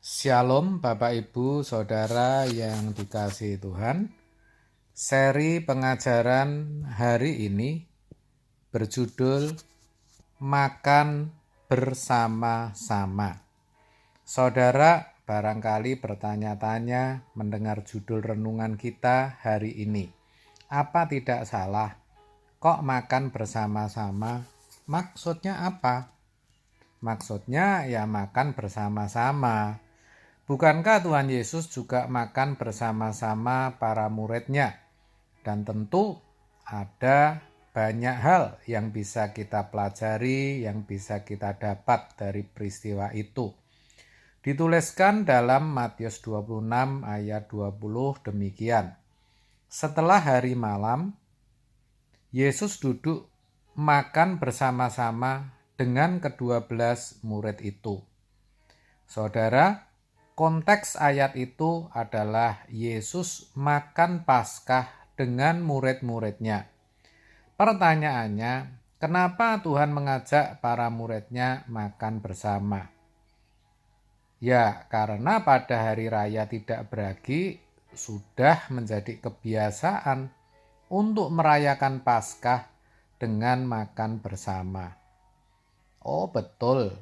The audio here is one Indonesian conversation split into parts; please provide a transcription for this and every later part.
Shalom Bapak Ibu Saudara yang dikasihi Tuhan. Seri pengajaran hari ini berjudul Makan Bersama-sama. Saudara barangkali bertanya-tanya mendengar judul renungan kita hari ini. Apa tidak salah? Kok makan bersama-sama? Maksudnya apa? Maksudnya ya makan bersama-sama. Bukankah Tuhan Yesus juga makan bersama-sama para muridnya? Dan tentu ada banyak hal yang bisa kita pelajari, yang bisa kita dapat dari peristiwa itu. Dituliskan dalam Matius 26 ayat 20 demikian. Setelah hari malam, Yesus duduk makan bersama-sama dengan ke-12 murid itu. Saudara, konteks ayat itu adalah Yesus makan Paskah dengan murid-muridnya. Pertanyaannya, kenapa Tuhan mengajak para muridnya makan bersama? Ya, karena pada hari raya tidak beragi sudah menjadi kebiasaan untuk merayakan Paskah dengan makan bersama. Oh, betul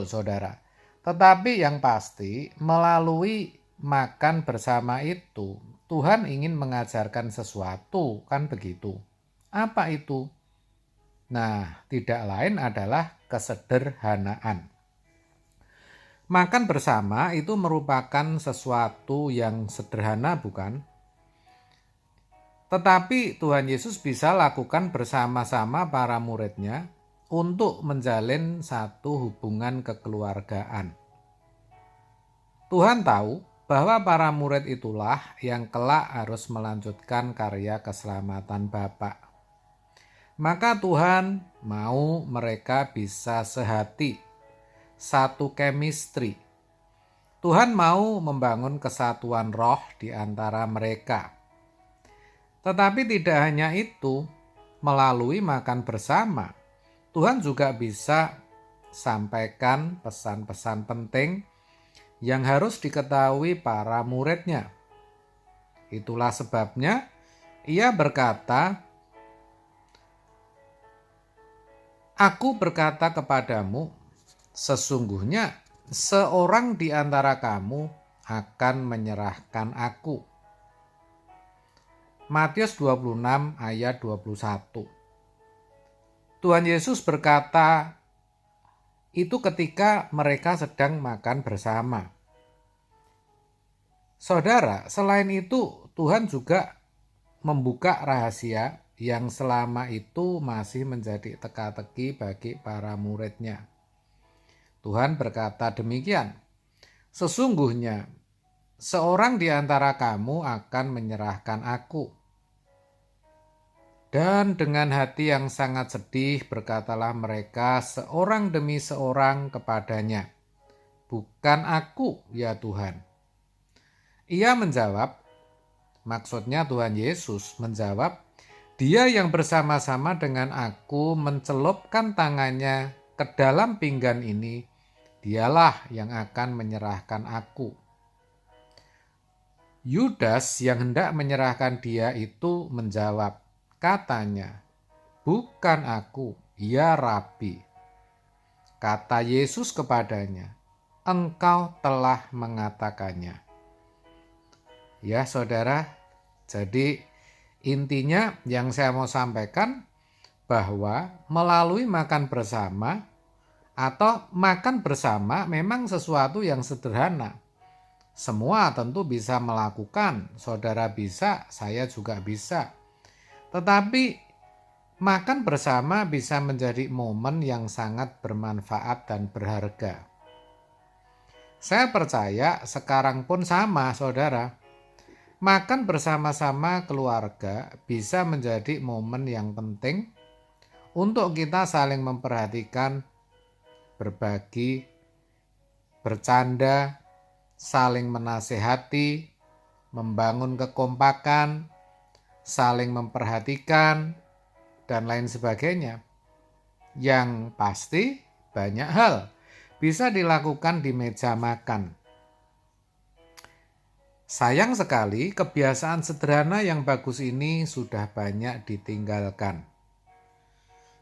saudara. Tetapi yang pasti melalui makan bersama itu Tuhan ingin mengajarkan sesuatu, kan begitu. Apa itu? Nah, tidak lain adalah kesederhanaan. Makan bersama itu merupakan sesuatu yang sederhana, bukan? Tetapi Tuhan Yesus bisa lakukan bersama-sama para muridnya untuk menjalin satu hubungan kekeluargaan. Tuhan tahu bahwa para murid itulah yang kelak harus melanjutkan karya keselamatan Bapa. Maka Tuhan mau mereka bisa sehati, satu chemistry. Tuhan mau membangun kesatuan roh di antara mereka. Tetapi tidak hanya itu, melalui makan bersama, Tuhan juga bisa sampaikan pesan-pesan penting yang harus diketahui para muridnya. Itulah sebabnya ia berkata, "Aku berkata kepadamu, sesungguhnya seorang di antara kamu akan menyerahkan aku." Matius 26 ayat 21. Tuhan Yesus berkata itu ketika mereka sedang makan bersama. Saudara, selain itu Tuhan juga membuka rahasia yang selama itu masih menjadi teka-teki bagi para muridnya. Tuhan berkata demikian, "Sesungguhnya seorang di antara kamu akan menyerahkan aku." Dan dengan hati yang sangat sedih berkatalah mereka seorang demi seorang kepadanya, "Bukan aku, ya Tuhan." Ia menjawab, maksudnya Tuhan Yesus menjawab, "Dia yang bersama-sama dengan aku mencelupkan tangannya ke dalam pinggan ini, dialah yang akan menyerahkan aku." Yudas yang hendak menyerahkan dia itu menjawab, katanya, "Bukan aku, ya Rabi." Kata Yesus kepadanya, "Engkau telah mengatakannya." Ya saudara, jadi intinya yang saya mau sampaikan bahwa melalui makan bersama atau makan bersama memang sesuatu yang sederhana. Semua tentu bisa melakukan, saudara bisa, saya juga bisa. Tetapi makan bersama bisa menjadi momen yang sangat bermanfaat dan berharga. Saya percaya sekarang pun sama, saudara. Makan bersama-sama keluarga bisa menjadi momen yang penting untuk kita saling memperhatikan, berbagi, bercanda, saling menasehati, membangun kekompakan, saling memperhatikan, dan lain sebagainya. Yang pasti banyak hal bisa dilakukan di meja makan. Sayang sekali kebiasaan sederhana yang bagus ini sudah banyak ditinggalkan.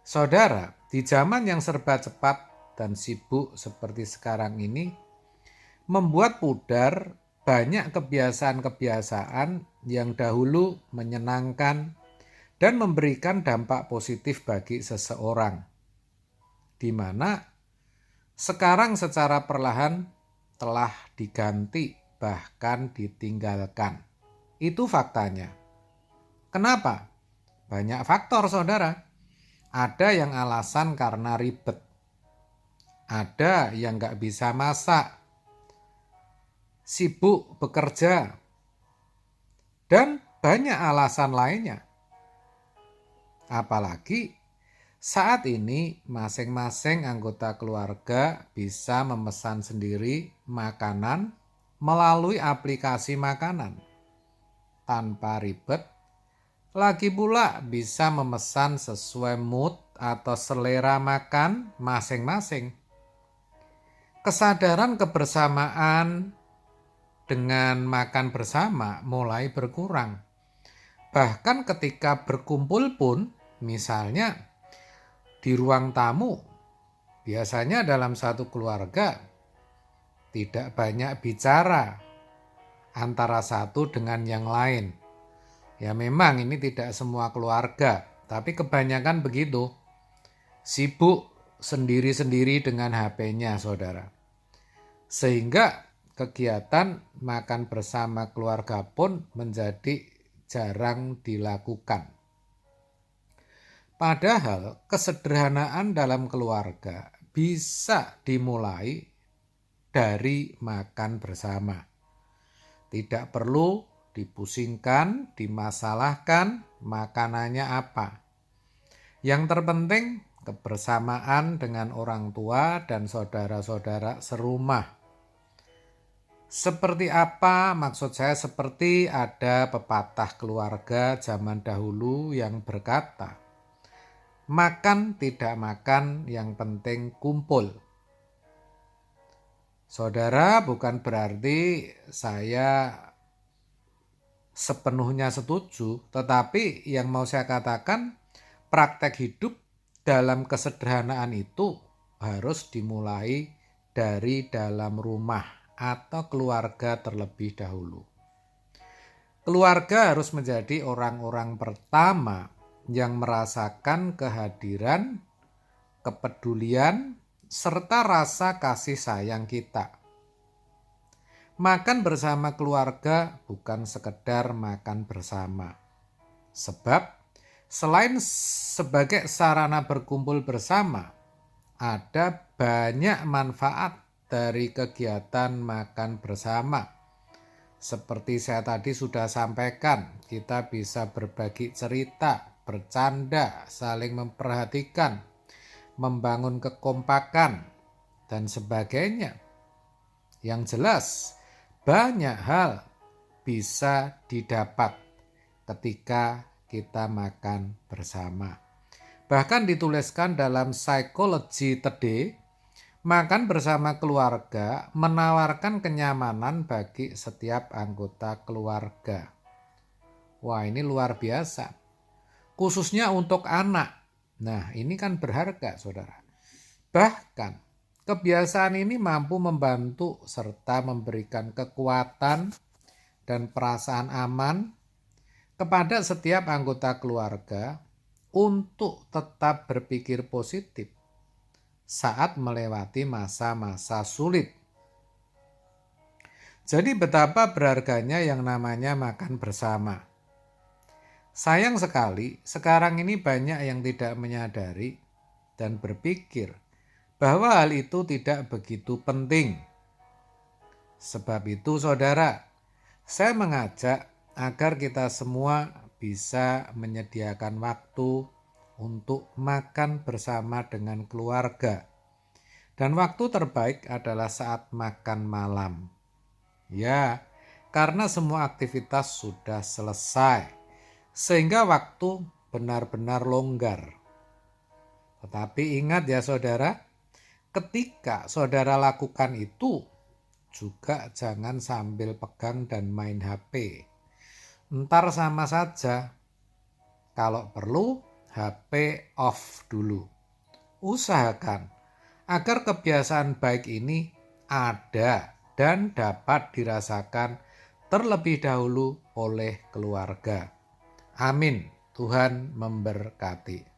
Saudara, di zaman yang serba cepat dan sibuk seperti sekarang ini, membuat pudar banyak kebiasaan-kebiasaan yang dahulu menyenangkan dan memberikan dampak positif bagi seseorang, di mana sekarang secara perlahan telah diganti bahkan ditinggalkan. Itu faktanya. Kenapa? Banyak faktor, saudara. Ada yang alasan karena ribet. Ada yang gak bisa masak, sibuk bekerja, dan banyak alasan lainnya. Apalagi saat ini masing-masing anggota keluarga bisa memesan sendiri makanan melalui aplikasi makanan tanpa ribet. Lagi pula bisa memesan sesuai mood atau selera makan masing-masing. Kesadaran kebersamaan dengan makan bersama mulai berkurang. Bahkan ketika berkumpul pun, misalnya di ruang tamu, biasanya dalam satu keluarga tidak banyak bicara antara satu dengan yang lain. Ya memang ini tidak semua keluarga, tapi kebanyakan begitu. Sibuk sendiri-sendiri dengan HP-nya, saudara. Sehingga kegiatan makan bersama keluarga pun menjadi jarang dilakukan. Padahal kesederhanaan dalam keluarga bisa dimulai dari makan bersama. Tidak perlu dipusingkan, dimasalahkan makanannya apa. Yang terpenting kebersamaan dengan orang tua dan saudara-saudara serumah. Seperti apa? Maksud saya seperti ada pepatah keluarga zaman dahulu yang berkata, makan tidak makan, yang penting kumpul. Saudara, bukan berarti saya sepenuhnya setuju, tetapi yang mau saya katakan, praktek hidup dalam kesederhanaan itu harus dimulai dari dalam rumah atau keluarga terlebih dahulu. Keluarga harus menjadi orang-orang pertama yang merasakan kehadiran, kepedulian, serta rasa kasih sayang kita. Makan bersama keluarga bukan sekedar makan bersama. Sebab selain sebagai sarana berkumpul bersama, ada banyak manfaat dari kegiatan makan bersama. Seperti saya tadi sudah sampaikan, kita bisa berbagi cerita, bercanda, saling memperhatikan, membangun kekompakan, dan sebagainya. Yang jelas, banyak hal bisa didapat ketika kita makan bersama. Bahkan dituliskan dalam Psychology Today, makan bersama keluarga menawarkan kenyamanan bagi setiap anggota keluarga. Wah, ini luar biasa. Khususnya untuk anak. Nah, ini kan berharga, saudara. Bahkan kebiasaan ini mampu membantu serta memberikan kekuatan dan perasaan aman kepada setiap anggota keluarga untuk tetap berpikir positif saat melewati masa-masa sulit. Jadi betapa berharganya yang namanya makan bersama. Sayang sekali, sekarang ini banyak yang tidak menyadari dan berpikir bahwa hal itu tidak begitu penting. Sebab itu, saudara, saya mengajak agar kita semua bisa menyediakan waktu untuk makan bersama dengan keluarga. Dan waktu terbaik adalah saat makan malam. Ya, karena semua aktivitas sudah selesai, sehingga waktu benar-benar longgar. Tetapi ingat ya saudara, ketika saudara lakukan itu, juga jangan sambil pegang dan main HP. Ntar sama saja. Kalau perlu, HP off dulu. Usahakan agar kebiasaan baik ini ada dan dapat dirasakan terlebih dahulu oleh keluarga. Amin. Tuhan memberkati.